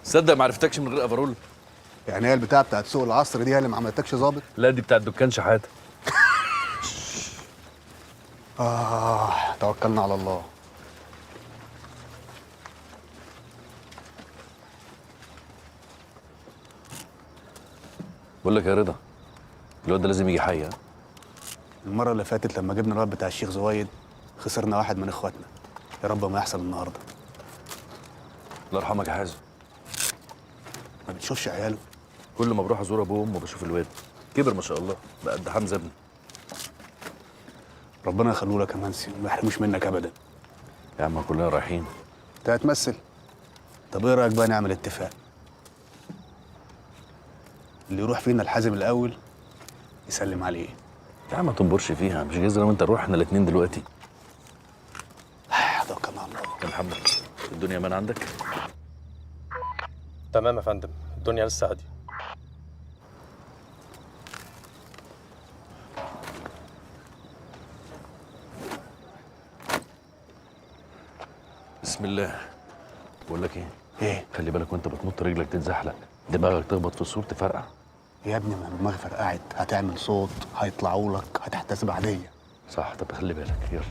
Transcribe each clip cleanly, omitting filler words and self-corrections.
تصدق ما عرفتكش من غير افرول؟ يعني هي البتاعه بتاعت سوق العصر دي هي اللي ما عملتكش ظابط؟ لا دي بتاعت دكان شحاته. توكلنا على الله. بقول لك يا رضا، الواد ده لازم يجي حي. ها؟ المره اللي فاتت لما جبنا الواد بتاع الشيخ زويد خسرنا واحد من اخواتنا. يا رب ما يحصل النهارده. الله يرحمك يا حازم. ما بتشوفش عياله؟ كل ما بروح ازور ابوه وامه بشوف الواد كبر ما شاء الله، بقى قد حمزه ابني. ربنا يخليه لك يا منسي، ما يحرموش منك ابدا. يا عم كلنا رايحين. انت هتمثل؟ طب ايه رايك بقى نعمل اتفاق؟ اللي يروح فينا الحازم الاول يسلم عليه. يا عم ما تنبرش فيها، مش جايز انا وانت نروح احنا الاثنين دلوقتي. توكلنا على الله. يا محمد الدنيا امان عندك؟ تمام يا فندم، الدنيا لسه هاديه. بسم الله. بقول لك ايه؟ ايه؟ خلي بالك وانت بتنط رجلك تتزحلق، دماغك تخبط في السور تفرقع. يا ابني ما دماغي فرقعت، هتعمل صوت هيطلعوا لك هتحتسب عاديه. صح، طب خلي بالك. يلا.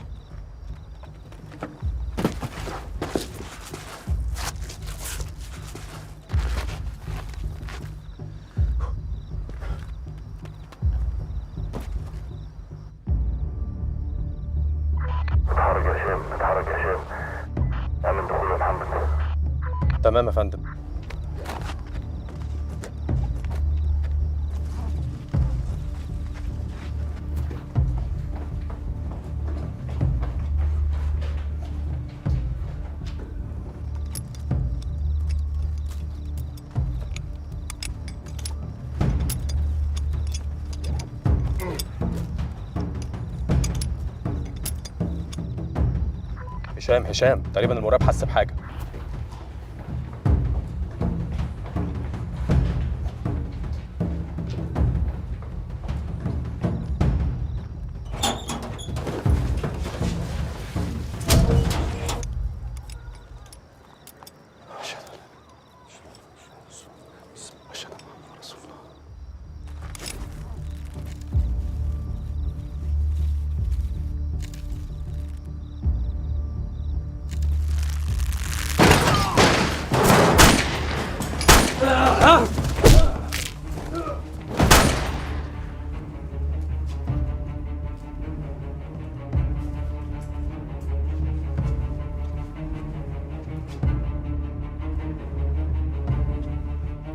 اتحرك يا هشام، اتحرك يا هشام. اعمل دخول يا محمد. تمام يا فندم. هشام تقريبا المراقب حس بحاجه.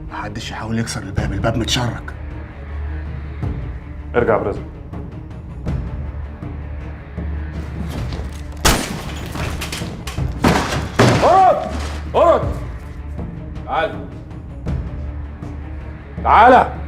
محدش يحاول يكسر الباب متشرك. ارجع برزق. ارد تعال تعالى.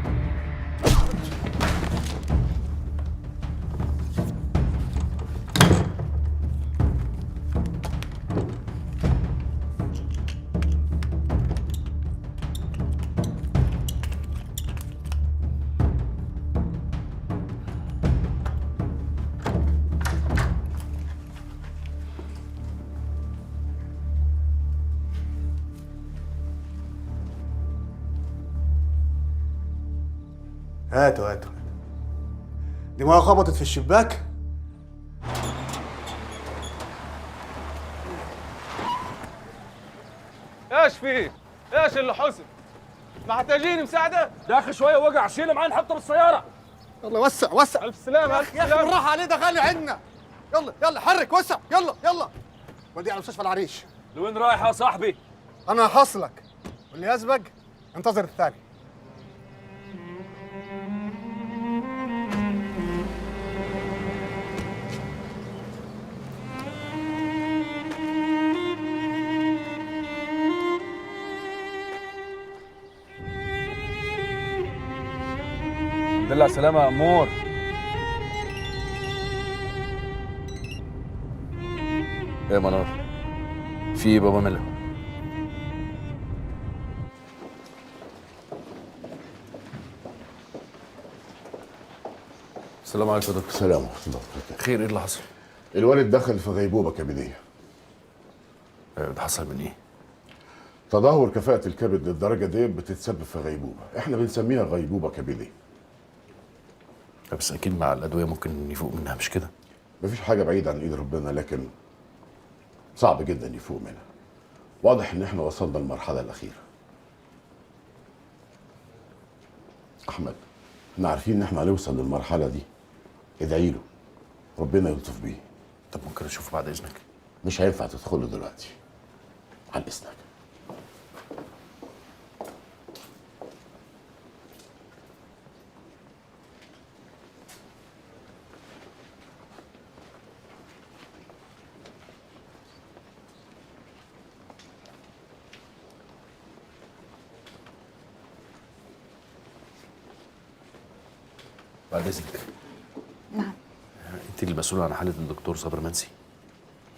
هاتوا دماغه خبطت في الشباك. ايش فيه؟ ايش اللي حصل؟ محتاجين مساعدة؟ يا اخي شويه وجع، شيله معايا نحطه بالسياره. يلا وسع. ألف سلامة ألف يا اخي سلامة. بالراحه عليه، ده غالي عندنا. يلا حرك وسع. يلا ودي على مستشفى العريش. لوين رايح يا صاحبي؟ انا هحصلك، واللي يسبق انتظر الثاني. الحمد لله على السلامه يا امور. يا منار، في ايه بابا ماله؟ السلام عليكم يا دكتور. السلام ورحمة الله وبركاته. خير، ايه اللي حصل؟ الوالد دخل في غيبوبة كبدية. ده حصل من ايه؟ تدهور كفاءة الكبد للدرجة دي بتتسبب في غيبوبة، احنا بنسميها غيبوبة كبدية. بس اكيد مع الادويه ممكن يفوق منها، مش كده؟ مفيش حاجة بعيدة عن ايد ربنا، لكن صعب جدا يفوق منها. واضح ان احنا وصلنا للمرحلة الأخيرة. أحمد، احنا عارفين ان احنا هنوصل للمرحلة دي. ادعي له ربنا يلطف بيه. طب ممكن اشوفه بعد اذنك؟ مش هينفع تدخله دلوقتي، عن إذنك. بعد اذنك. نعم. انت اللي مسؤوله عن حاله الدكتور صابر منسي؟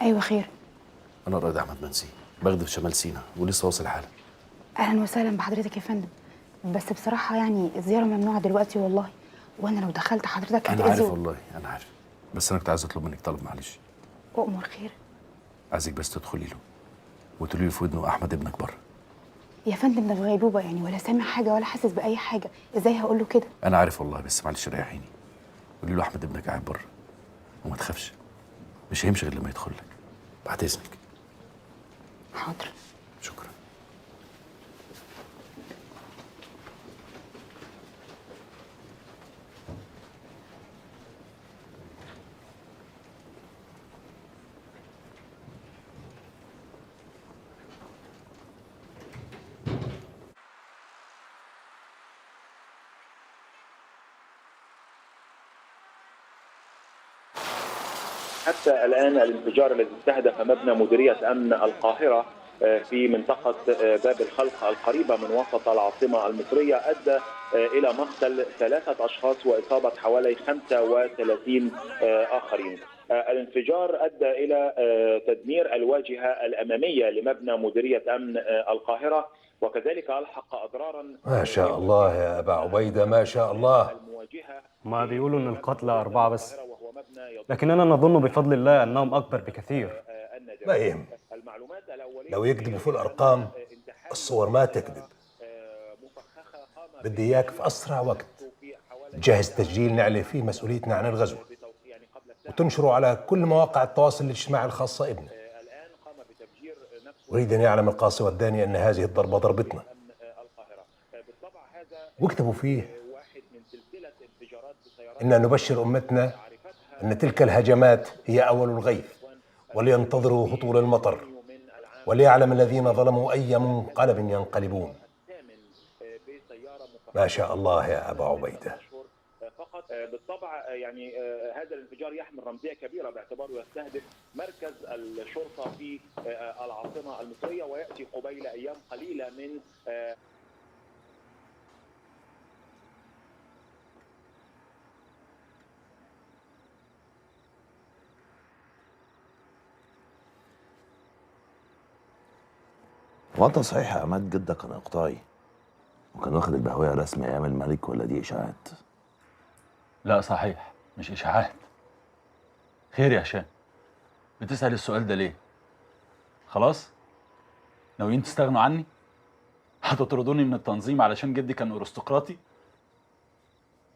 ايوه خير. انا الرائد احمد منسي، بخدم في شمال سيناء ولسه واصل حالا. اهلا وسهلا بحضرتك يا فندم، بس بصراحه يعني الزياره ممنوعه دلوقتي والله، وانا لو دخلت حضرتك انا عارف هتأذي. والله انا عارف، بس انا كنت عايز اطلب منك طلب، معلش. اؤمر خير. عايزك بس تدخلي له وتقولي له في ودنه احمد ابنك بره. يا فندم ده في غيبوبه يعني، ولا سامع حاجه ولا حاسس باي حاجه، ازاي هقول له كده؟ انا عارف والله، بس معلش ريحيني. قولي له احمد ابنك قاعد بره وما تخافش، مش هيمشي غير لما يدخل لك. بعد اذنك. حاضر. شكرا. حتى الآن الانفجار الذي استهدف مبنى مديرية أمن القاهرة في منطقة باب الخلق القريبة من وسط العاصمة المصرية أدى إلى مقتل 3 أشخاص وإصابة حوالي 35 آخرين. الانفجار أدى إلى تدمير الواجهة الأمامية لمبنى مديرية أمن القاهرة، وكذلك ألحق أضرارا. ما شاء الله يا أبا عبيدة، ما شاء الله. ما بيقولوا ان القتلى 4 بس، لكننا نظن بفضل الله انهم اكبر بكثير. ما يهم، لو يكذبوا في الأرقام الصور ما تكذب. بدي إياك في أسرع وقت تجهز تسجيل نعلن فيه مسؤوليتنا عن الغزو، وتنشره على كل مواقع التواصل الاجتماعي الخاصة ابنا. أريد أن يعلم القاصي والداني أن هذه الضربة ضربتنا، واكتبوا فيه إن نبشر أمتنا أن تلك الهجمات هي أول الغيث، ولينتظروا هطول المطر، وليعلم الذين ظلموا أي منقلب ينقلبون. ما شاء الله يا أبا عبيدة. بالطبع يعني هذا الانفجار يحمل رمزية كبيرة باعتباره يستهدف مركز الشرطة في العاصمة المصرية، ويأتي قبيل أيام قليلة من وانت صحيح يا عماد جدك كان اقطاعي وكان واخد البهوية رسمي ايام الملك، ولا دي اشاعات؟ لا صحيح، مش اشاعات. خير يا هشام، بتسأل السؤال ده ليه؟ خلاص؟ ناويين تستغنوا عني؟ هتطردوني من التنظيم علشان جدي كان ارستقراطي؟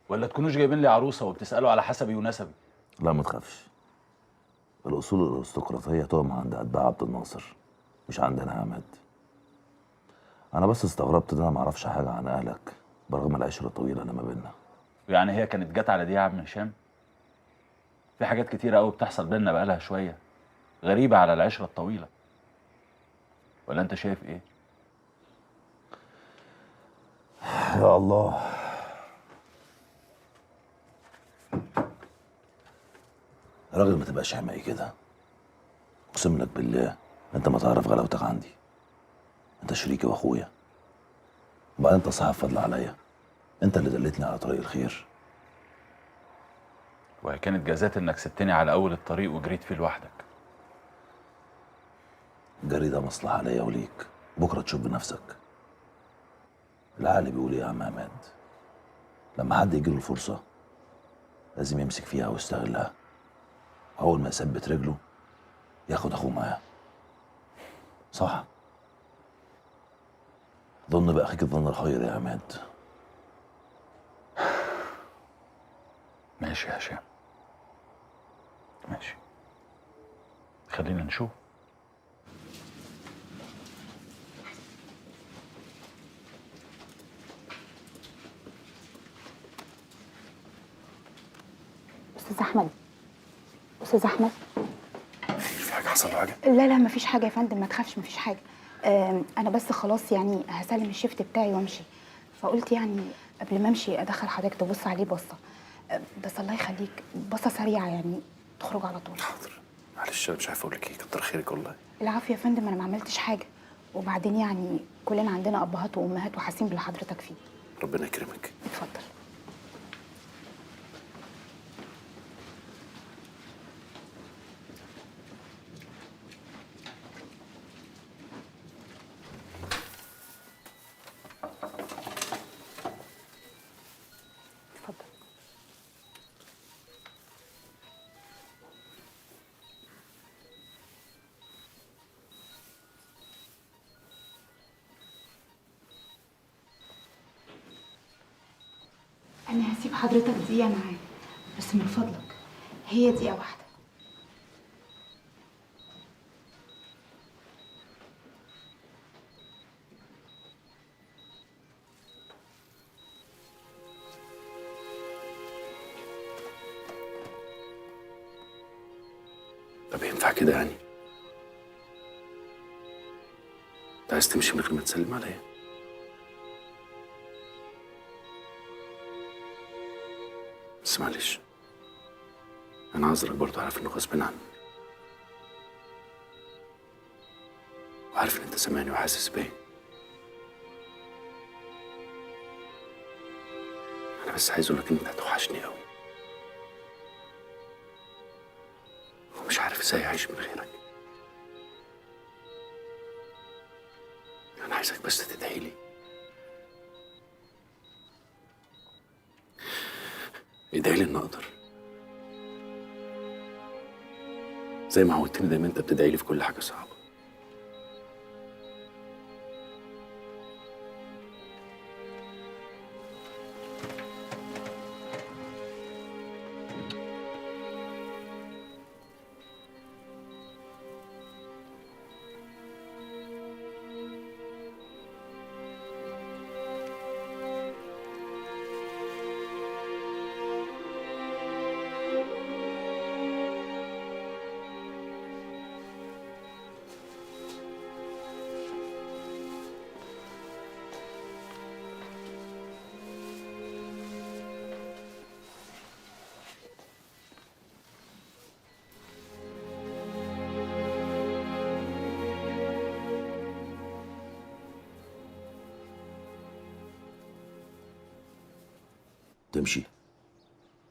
ولا تكونوش جايبين لي عروسة وبتسألوا على حسبي ونسبي؟ لا ما تخافش، الاصول الارستقراطية تقوم عند اتباع عبد الناصر مش عندنا يا عماد. انا بس استغربت ان انا ما اعرفش حاجه عن اهلك برغم العشره الطويله اللي ما بيننا. يعني هي كانت جت على دي يا عم هشام؟ في حاجات كتيره قوي بتحصل بينا بقالها شويه غريبه على العشره الطويله، ولا انت شايف ايه؟ يا الله، راجل ما تبقاش حماقي كده، اقسم لك بالله انت ما تعرف غلاوتك عندي. انت شريكي واخويا، وبعدين انت صاحب فضل عليا، انت اللي دلتني على طريق الخير. وهي كانت جزات انك سبتني على اول الطريق وجريت فيه لوحدك. الجري ده مصلحه ليا وليك، بكره تشوف بنفسك. العقل بيقول ايه يا عم عماد؟ لما حد يجيله الفرصه لازم يمسك فيها ويستغلها، اول ما يثبت رجله ياخد اخوه معاه. صح؟ ظن بأخيك الظن الخير يا عماد. ماشي يا هشام، ماشي، خلينا نشوف. استاذ احمد، استاذ احمد، في حاجه حصل له حاجه؟ لا لا مفيش حاجه يا فندم، ما تخافش مفيش حاجه. انا بس خلاص يعني هسلم الشيفت بتاعي وامشي، فقلت يعني قبل ما امشي ادخل حضرتك تبص عليه بصه. بس الله يخليك بصه سريعه يعني تخرج على طول. حاضر، معلش انا مش عارف اقول لك ايه، كتر خيرك والله. العافيه يا فندم، انا ما عملتش حاجه، وبعدين يعني كلنا عندنا ابهات وامهات وحاسين باللي حضرتك فيه. ربنا يكرمك. اتفضل. أنا هسيب حضرتك دقيقة معايا، بس من فضلك هي دقيقة واحدة. طب ينفع كده يعني؟ انت عايز تمشي من غير ما تسلم عليا؟ بس معلش، انا عذرك برضه، عارف انه غصب عني. وعارف ان انت سامعني وحاسس بيا. انا بس عايز اقولك ان انت هتوحشني قوي، ومش عارف ازاي اعيش من غيرك. انا عايزك بس تدعي لي. ادعي لي ان اقدر، زي ما عودتني دايما انت بتدعي لي في كل حاجه صعبه.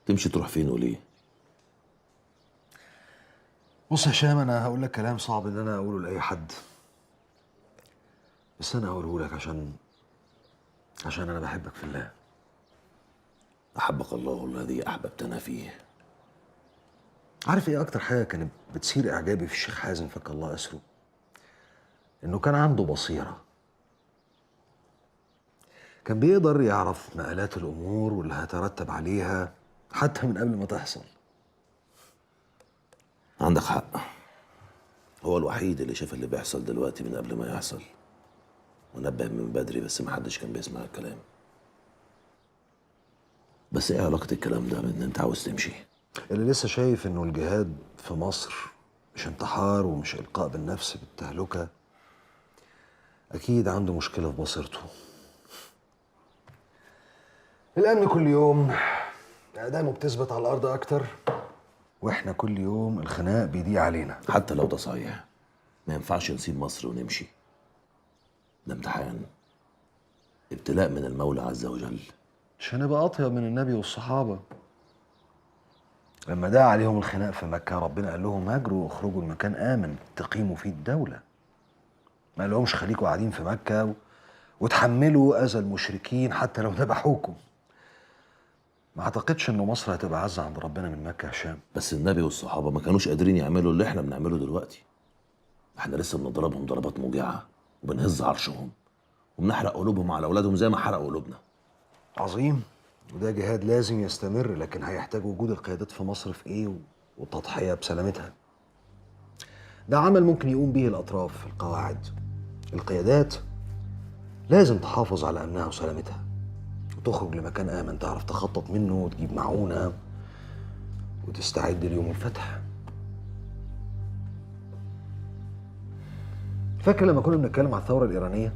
تمشي تروح فين وليه؟ بص يا هشام، انا هقول لك كلام صعب ان انا اقوله لاي حد، بس انا هقوله لك عشان انا بحبك في الله. احبك الله الذي احببتنا فيه. عارف ايه اكتر حاجه كانت بتثير اعجابي في الشيخ حازم فك الله اسره؟ انه كان عنده بصيره، كان بيقدر يعرف مآلات الامور واللي هيترتب عليها حتى من قبل ما تحصل. عندك حق، هو الوحيد اللي شاف اللي بيحصل دلوقتي من قبل ما يحصل، ونبه من بدري، بس ما حدش كان بيسمع الكلام. بس ايه علاقة الكلام ده بان انت عاوز تمشي؟ اللي لسه شايف انه الجهاد في مصر مش انتحار ومش القاء بالنفس بالتهلكة، اكيد عنده مشكلة في بصيرته. الامن كل يوم اقدامه بتثبت على الارض اكتر، واحنا كل يوم الخناق بيضيق علينا. حتى لو ده صحيح، ما ينفعش نسيب مصر ونمشي. ده امتحان، ابتلاء من المولى عز وجل. مش هنبقى اطيب من النبي والصحابه لما دعا عليهم الخناق في مكه؟ ربنا قال لهم هاجروا واخرجوا المكان امن تقيموا فيه الدوله، ما قال لهمش خليكوا قاعدين في مكه وتحملوا اذى المشركين حتى لو ذبحوكم. ما اعتقدش انه مصر هتبقى عزة عند ربنا من مكه يا هشام. بس النبي والصحابه ما كانوش قادرين يعملوا اللي احنا بنعمله دلوقتي. احنا لسه بنضربهم ضربات موجعه وبنهز عرشهم وبنحرق قلوبهم على اولادهم زي ما حرقوا قلوبنا. عظيم، وده جهاد لازم يستمر، لكن هيحتاج وجود القيادات في مصر في ايه والتضحيه بسلامتها. ده عمل ممكن يقوم به الاطراف القواعد. القيادات لازم تحافظ على امنها وسلامتها وتخرج لمكان امن تعرف تخطط منه وتجيب معونه وتستعد ليوم الفتح. فاكر لما كنا بنتكلم على الثوره الايرانيه؟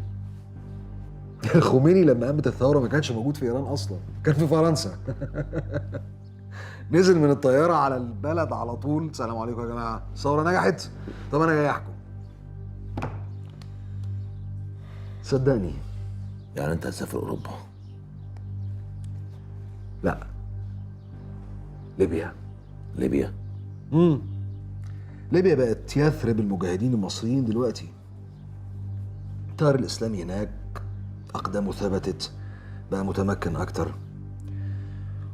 الخميني لما قامت الثوره ما كانش موجود في ايران اصلا، كان في فرنسا. نزل من الطياره على البلد على طول، السلام عليكم يا جماعه، الثوره نجحت، طب انا جاي احكم. صدقني. يعني انت هتسافر اوروبا؟ لا، ليبيا. ليبيا؟ ليبيا بقت يثرب المجاهدين المصريين دلوقتي. التيار الاسلامي هناك اقدامه ثبتت، بقى متمكن اكتر،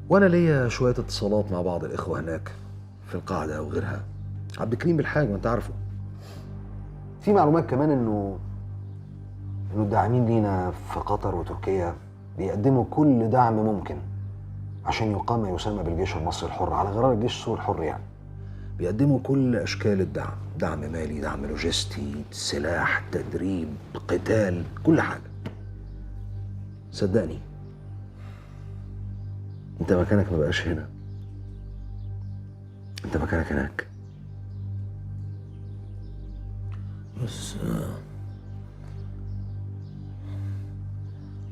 وانا ليا شويه اتصالات مع بعض الاخوه هناك في القاعده وغيرها. عبد الكريم بالحاج وانت عارفه. في معلومات كمان انه الداعمين لينا في قطر وتركيا بيقدموا كل دعم ممكن عشان يقام ما يسمى بالجيش المصري الحر، على غرار الجيش السوري الحر يعني. بيقدموا كل اشكال الدعم، دعم مالي، دعم لوجستي، سلاح، تدريب، قتال، كل حاجه. صدقني انت مكانك ما بقاش هنا، انت مكانك هناك.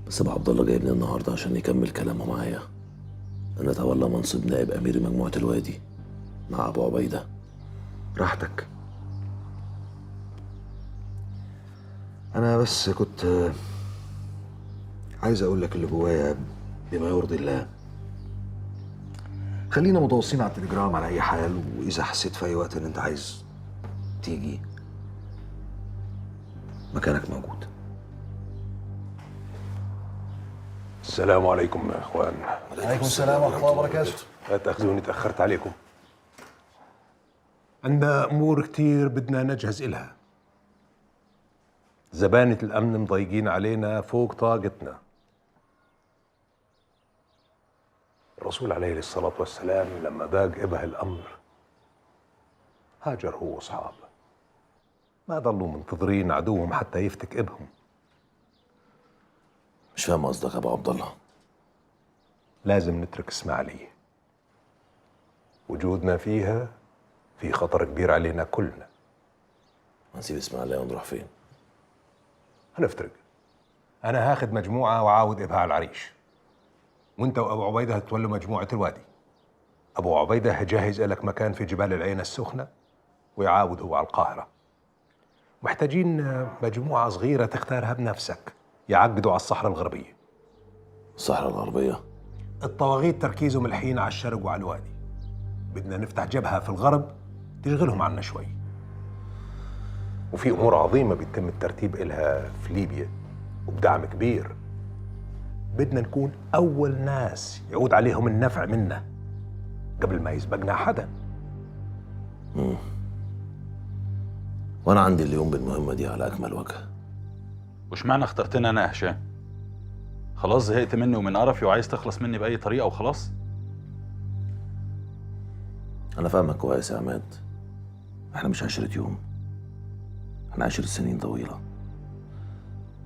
بس ابو عبد الله جايبني النهارده عشان يكمل كلامه معايا ان اتولى منصب نائب امير مجموعه الوادي مع ابو عبيده. راحتك. انا بس كنت عايز اقول لك اللي جوايا بما يرضي الله. خلينا متواصلين على التليجرام على اي حال، واذا حسيت في اي وقت ان انت عايز تيجي مكانك موجود. السلام عليكم يا اخوان. عليكم السلام ورحمه الله وبركاته. لا تاخذوني تاخرت عليكم. عندنا امور كتير بدنا نجهز إلها. زبانة الامن مضايقين علينا فوق طاقتنا. الرسول عليه الصلاة والسلام لما ضاق إبه الأمر هاجر هو وأصحابه، ما ضلوا منتظرين عدوهم حتى يفتك إبهم. مش فاهم قصدك يا ابو عبد الله. لازم نترك إسماعيلية، وجودنا فيها في خطر كبير علينا كلنا. هنسيب اسماعيليه ونروح فين؟ هنفترق. أنا هاخد مجموعة وعاود إبها على العريش، وانت وابو عبيده هتولوا مجموعه الوادي. ابو عبيده هجهز لك مكان في جبال العين السخنه، ويعاود هو على القاهره. محتاجين مجموعه صغيره تختارها بنفسك يعقدوا على الصحراء الغربيه. الصحراء الغربيه؟ الطواغيت تركيزهم الحين على الشرق وعلى الوادي. بدنا نفتح جبهه في الغرب تشغلهم عنا شوي. وفي امور عظيمه بيتم الترتيب إلها في ليبيا وبدعم كبير. بدنا نكون أول ناس يعود عليهم النفع منا قبل ما يسبقنا حدا. وأنا عندي اليوم بالمهمة دي على أكمل وجه. وش معنى اخترتني أنا يا هشام؟ خلاص زهقت مني ومن قرفي وعايز تخلص مني بأي طريقة وخلاص؟ أنا فاهمك كويس يا عماد. إحنا مش 10 يوم، إحنا 10 سنين طويلة.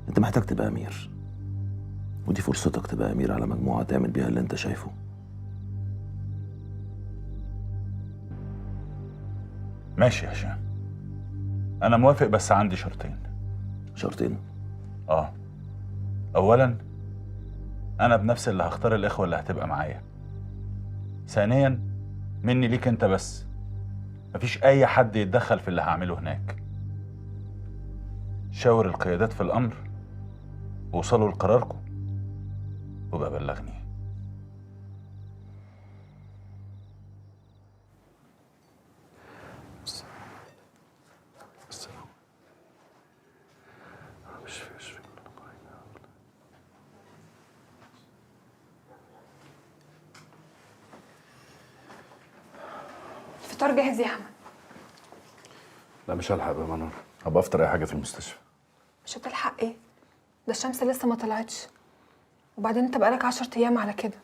أنت محتاج تبقى أمير، ودي فرصتك تبقى أمير على مجموعة تعمل بيها اللي أنت شايفه. ماشي يا هشام، أنا موافق بس عندي شرطين. شرطين؟ آه. أولاً أنا بنفسي اللي هختار الإخوة اللي هتبقى معايا. ثانياً مني ليك أنت بس، مفيش أي حد يتدخل في اللي هعمله هناك. شاور القيادات في الأمر ووصلوا لقراركم وبقى بلغني. الفطار جاهز يا احمد. لا مش هلحق يا منور، هبقى افطر اي حاجه في المستشفى. مش هتلحق ايه؟ ده الشمس لسه ما طلعتش، وبعدين انت بقالك 10 ايام على كده،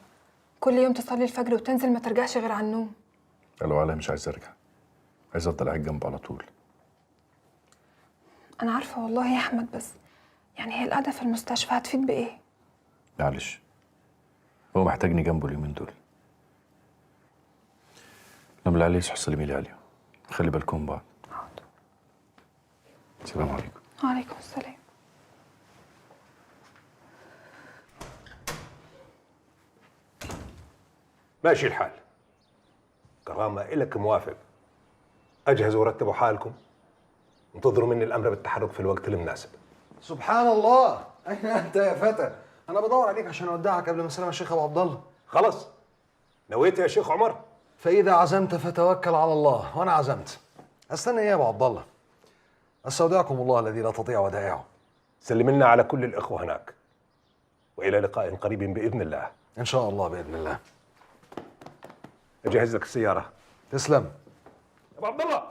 كل يوم تصلي الفجر وتنزل ما ترجعش غير على النوم. لو عليا مش عايز ارجع، عايز افضل قاعد جنبه على طول. انا عارفه والله يا احمد، بس يعني هي القعده في المستشفى هتفيد بايه؟ معلش، هو محتاجني جنبه اليومين دول. لما اللي عليه يصحى سلمي لي عليه، خلي بالكم بعض. حاضر. السلام عليكم. وعليكم السلام. ماشي الحال. كرامة إلك موافق. أجهزوا ورتبوا حالكم، انتظروا مني الأمر بالتحرك في الوقت المناسب. سبحان الله، أين أنت يا فتى؟ أنا بدور عليك عشان أودعك قبل ما أسلم الشيخ أبو عبد الله. خلاص نويت يا شيخ عمر؟ فإذا عزمت فتوكل على الله، وأنا عزمت. أستنى إيه يا أبو عبد الله؟ أستودعكم الله الذي لا تضيع ودائعه. سلم لنا على كل الإخوة هناك، وإلى لقاء قريب بإذن الله. إن شاء الله بإذن الله. أجهز لك السيارة. تسلم. يا أبو عبد الله،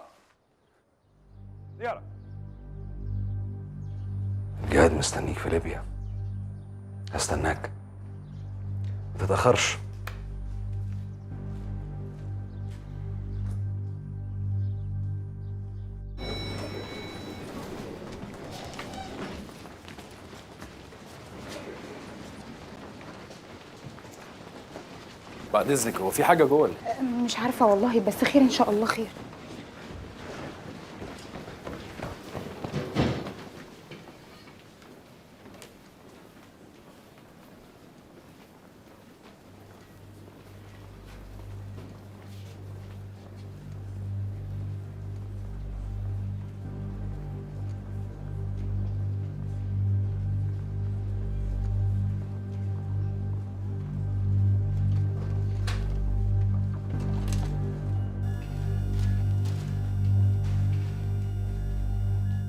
سيارة. الجهاد مستنيك في ليبيا. هستناك، ما تتأخرش. بعد اذنك، هو في حاجه جوه؟ مش عارفه والله، بس خير ان شاء الله خير.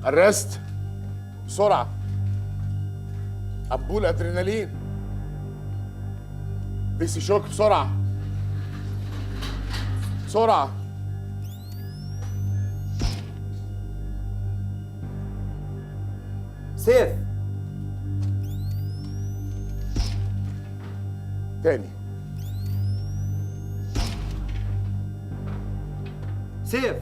الرست بسرعة. أمبول أدرينالين. فيسي شوك بسرعة بسرعة. سيف. تاني. سيف.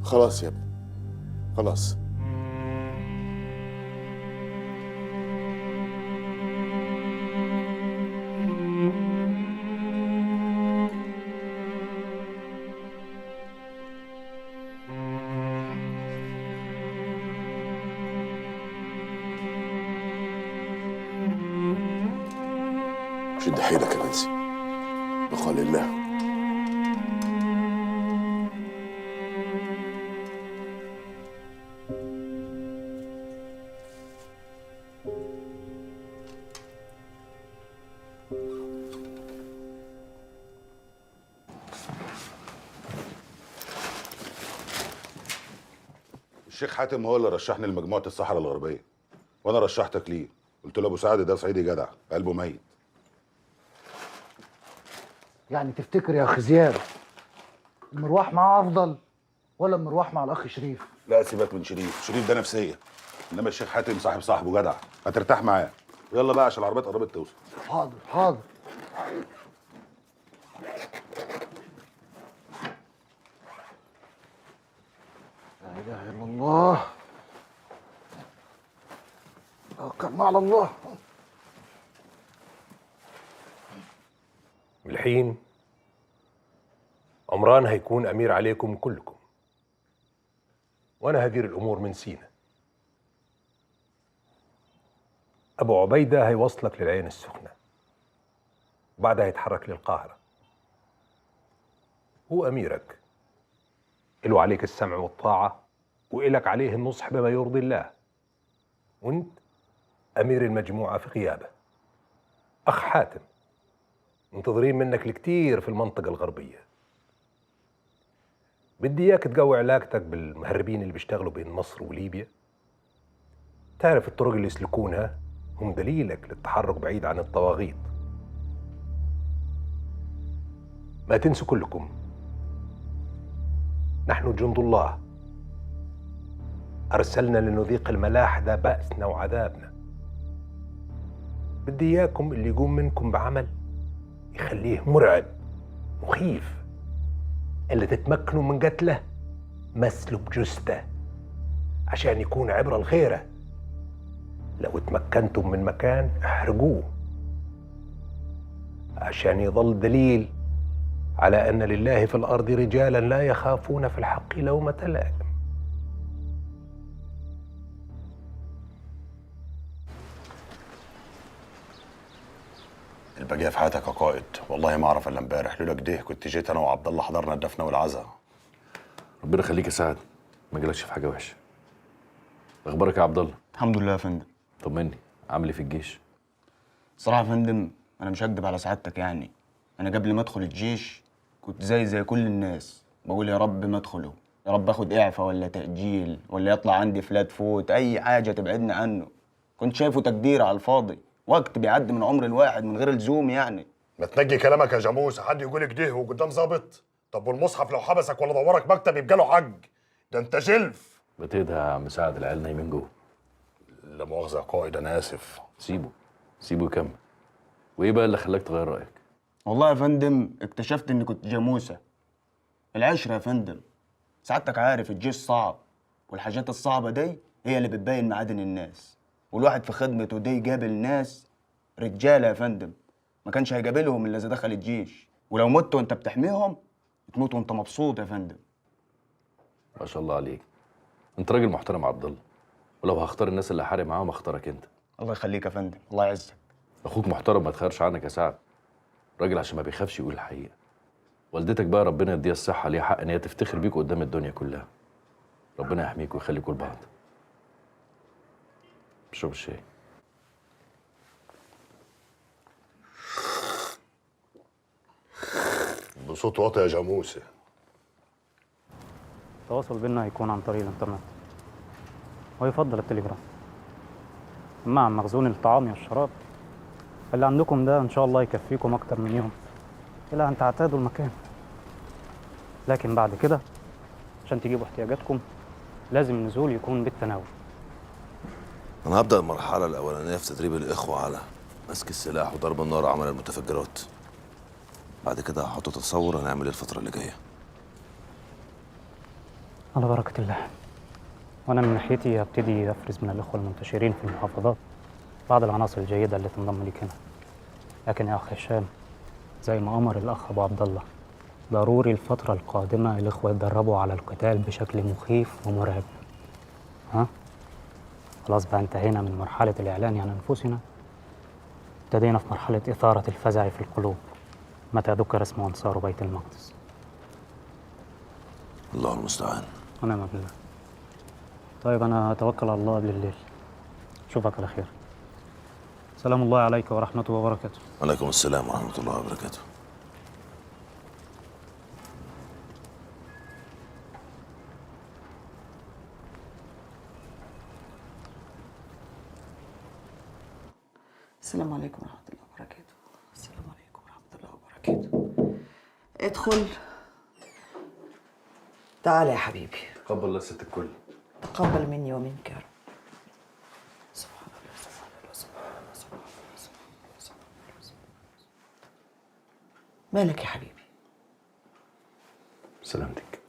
خلاص يا ابني خلاص. شد حيلك يا منسي بقال الله. الشيخ حاتم هو اللي رشحني لمجموعه الصحراء الغربيه، وانا رشحتك ليه. قلت له ابو سعد ده صعيدي جدع قلبه ميت. يعني تفتكر يا اخ زياد المروح معاه افضل ولا المروح مع الاخ شريف؟ لا سيبك من شريف، شريف ده نفسيه، انما الشيخ حاتم صاحب صاحبه جدع هترتاح معاه. يلا بقى عشان العربيات قربت توصل. حاضر حاضر. لا اله الا الله. توكلنا على الله. الحين عمران هيكون أمير عليكم كلكم، وأنا هدير الأمور من سينا. أبو عبيدة هيوصلك للعين السخنة، وبعدها هيتحرك للقاهرة. هو أميرك، إله عليك السمع والطاعة، وإلك عليه النصح بما يرضي الله، وأنت أمير المجموعة في غيابه. أخ حاتم منتظرين منك الكثير في المنطقة الغربية. بدي إياك تقوي علاقتك بالمهربين اللي بيشتغلوا بين مصر وليبيا. تعرف الطرق اللي يسلكونها هم دليلك للتحرك بعيد عن الطواغيت. ما تنسوا كلكم، نحن جند الله، أرسلنا لنذيق الملاحدة بأسنا وعذابنا. بدي إياكم اللي يقوم منكم بعمل يخليه مرعب مخيف، اللي تتمكنوا من قتله مسلب جثته عشان يكون عبرة لغيره. لو تمكنتم من مكان احرقوه عشان يظل دليل على أن لله في الأرض رجالا لا يخافون في الحق لومة لائم. البقيه في حياتك يا قائد، والله ما اعرف الا امبارح، لولا كده كنت جيت انا وعبد الله حضرنا الدفنه والعزاء. ربنا يخليك يا سعد، ما جالكش في حاجه وحشه. اخبارك يا عبد الله؟ الحمد لله يا فندم. طمني، عامل ايه في الجيش؟ صراحه يا فندم انا مش هكدب على سعادتك، يعني انا قبل ما ادخل الجيش كنت زي كل الناس بقول يا رب ما ادخله، يا رب اخد اعفاء ولا تاجيل ولا يطلع عندي فلات فوت، اي حاجه تبعدني عنه. كنت شايفه تقدير على الفاضي، وقت بيعدي من عمر الواحد من غير لزوم يعني. ما تنجي كلامك يا جاموس، حد يقول كده وقدام ظابط؟ طب والمصحف لو حبسك ولا دورك مكتب يبقى له حج، ده انت جلف. بتهدى يا عم سعد، العيال نايمين جوه. لا مؤاخذه يا قائد انا اسف. سيبه يكمل. وايه بقى اللي خلاك تغير رايك؟ والله يا فندم اكتشفت اني كنت جاموسه. العشره يا فندم، سعادتك عارف الجيش صعب، والحاجات الصعبه دي هي اللي بتبين معادن الناس، والواحد في خدمته دي جابل ناس رجاله يا فندم ما كانش هيقابلهم الا اذا دخل الجيش، ولو مت وانت بتحميهم تموت وانت مبسوط يا فندم. ما شاء الله عليك، انت راجل محترم يا عبد الله، ولو هختار الناس اللي هحارب معاهم هختارك انت. الله يخليك يا فندم، الله يعزك. اخوك محترم ما تخيرش عنك يا سعد، راجل عشان ما بيخافش يقول الحقيقه. والدتك بقى ربنا يديها الصحه، ليها حق ان هي تفتخر بيك قدام الدنيا كلها. ربنا يحميك ويخليكوا لبعض. اشرب الشاي. بصوت واطي يا جاموسه. التواصل بيننا هيكون عن طريق الإنترنت، ويفضل التليجرام. أما عن مخزون الطعام والشراب اللي عندكم ده إن شاء الله يكفيكم أكتر من يوم إلى أن تعتادوا المكان. لكن بعد كده عشان تجيبوا احتياجاتكم لازم النزول يكون بالتناوب. أنا هبدأ المرحلة الأولانية في تدريب الإخوة على مسك السلاح وضرب النار وعمل المتفجرات. بعد كده هحط تصور هنعمل إيه الفترة اللي جاية. على بركة الله. وأنا من ناحيتي هبتدي أفرز من الإخوة المنتشرين في المحافظات بعض العناصر الجيدة اللي تنضم ليك هنا. لكن يا أخ هشام، زي ما أمر الأخ أبو عبد الله، ضروري الفترة القادمة الإخوة يتدربوا على القتال بشكل مخيف ومرعب. ها؟ خلاص بقى انتهينا من مرحلة الإعلان عن أنفسنا، ابتدينا في مرحلة إثارة الفزع في القلوب متى ذكر اسم أنصار بيت المقدس. الله المستعان. ونعم بالله. طيب أنا هتوكل على الله قبل الليل. أشوفك على خير. سلام الله عليك ورحمته وبركاته. وعليكم السلام ورحمة الله وبركاته. السلام عليكم ورحمة الله وبركاته. السلام عليكم ورحمة الله وبركاته. ادخل. تعال يا حبيبي. تقبل الله ست الكل. تقبل مني ومنك يا رب. سبحان الله سبحان الله سبحان الله سبحان الله سبحان الله. مالك يا حبيبي؟ سلامتك.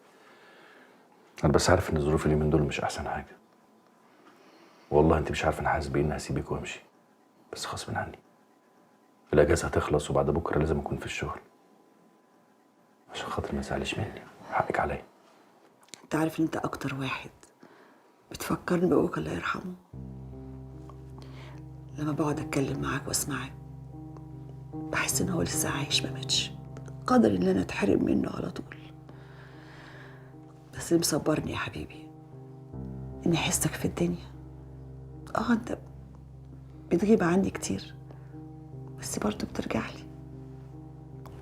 انا بس عارف ان الظروف اليومين دول مش احسن حاجه. والله انت مش عارف انا حاسس بايه اني هسيبك وامشي، بس غصب عني. الاجازه هتخلص وبعد بكره لازم اكون في الشغل، عشان خاطر ما تزعليش مني. حقك عليا. انت عارف ان انت اكتر واحد بتفكرني بابوك الله يرحمه. لما بقعد اتكلم معاك واسمعك بحس ان هو لسه عايش ما ماتش، قادر ان انا اتحرم منه على طول. بس اللي مصبرني يا حبيبي اني احسك في الدنيا. انت بتغيب عني كتير بس برضه بترجع لي،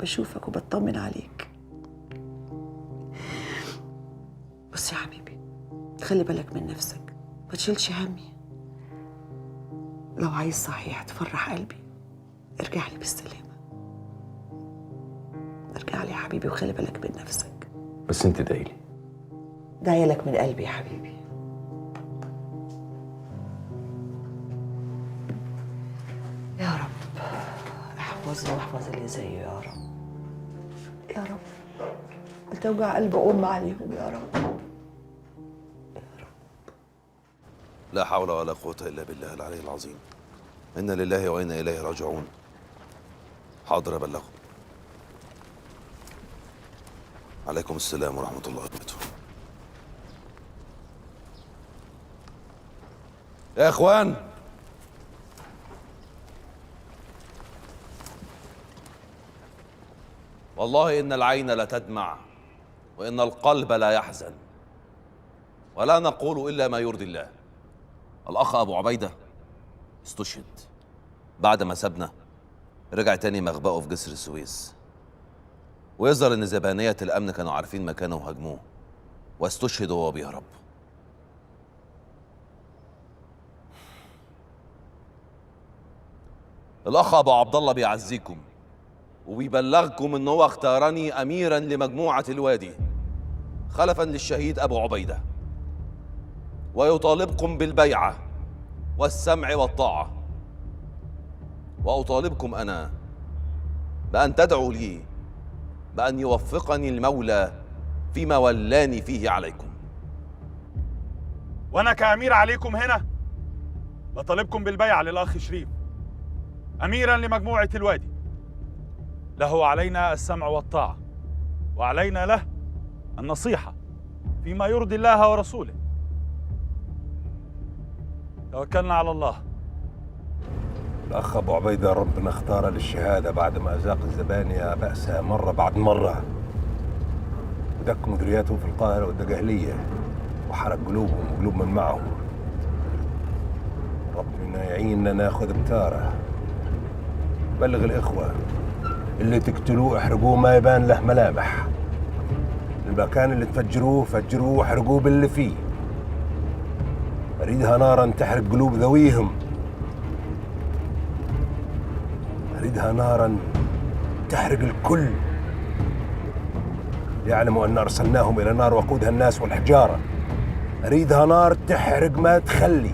بشوفك وبطمن عليك. بص يا حبيبي، خلي بالك من نفسك، ما تشيلش همي. لو عايز صحيح تفرح قلبي ارجع لي بالسلامة. ارجع لي يا حبيبي وخلي بالك من نفسك. بس انت ادعيلي. داعيلك من قلبي يا حبيبي. يا رب احفظني واحفظ اللي زيه يا رب. يا رب توجع قلب عليهم يا رب. لا حول ولا قوة إلا بالله العلي العظيم. إنا لله وإنا إليه راجعون. حاضر أبلغه. عليكم السلام ورحمة الله وبركاته. يا إخوان، والله إن العين لتدمع وإن القلب لا يحزن، ولا نقول إلا ما يرضي الله. الأخ أبو عبيدة استشهد بعد ما سابنا، رجع تاني مخبأه في جسر السويس، ويظهر إن زبانية الأمن كانوا عارفين مكانه وهاجموه، واستشهد وهو بيهرب. الأخ أبو عبد الله بيعزيكم وبيبلغكم إن هو اختارني أميراً لمجموعة الوادي خلفاً للشهيد أبو عبيدة، ويطالبكم بالبيعة والسمع والطاعة. وأطالبكم أنا بأن تدعوا لي بأن يوفقني المولى فيما ولاني فيه عليكم. وأنا كأمير عليكم هنا بطالبكم بالبيعة للأخ شريف أميراً لمجموعة الوادي. له علينا السمع والطاعة، وعلينا له النصيحة فيما يرضي الله ورسوله. توكلنا على الله. الأخ أبو عبيدة ربنا اختاره للشهادة بعد ما أذاق الزبانية بأسها مرة بعد مرة، ودك مديرياته في القاهرة والدقهلية، وحرق قلوبهم وقلوب من معهم. ربنا يعيننا ناخذ بتاره. بلغ الإخوة اللي تقتلوه احرقوه ما يبان له ملامح. والمكان اللي تفجروه فجروه واحرقوه باللي فيه. أريدها نارا تحرق قلوب ذويهم، أريدها نارا تحرق الكل، يعلموا أن أرسلناهم إلى نار وقودها الناس والحجارة. أريدها نار تحرق ما تخلي.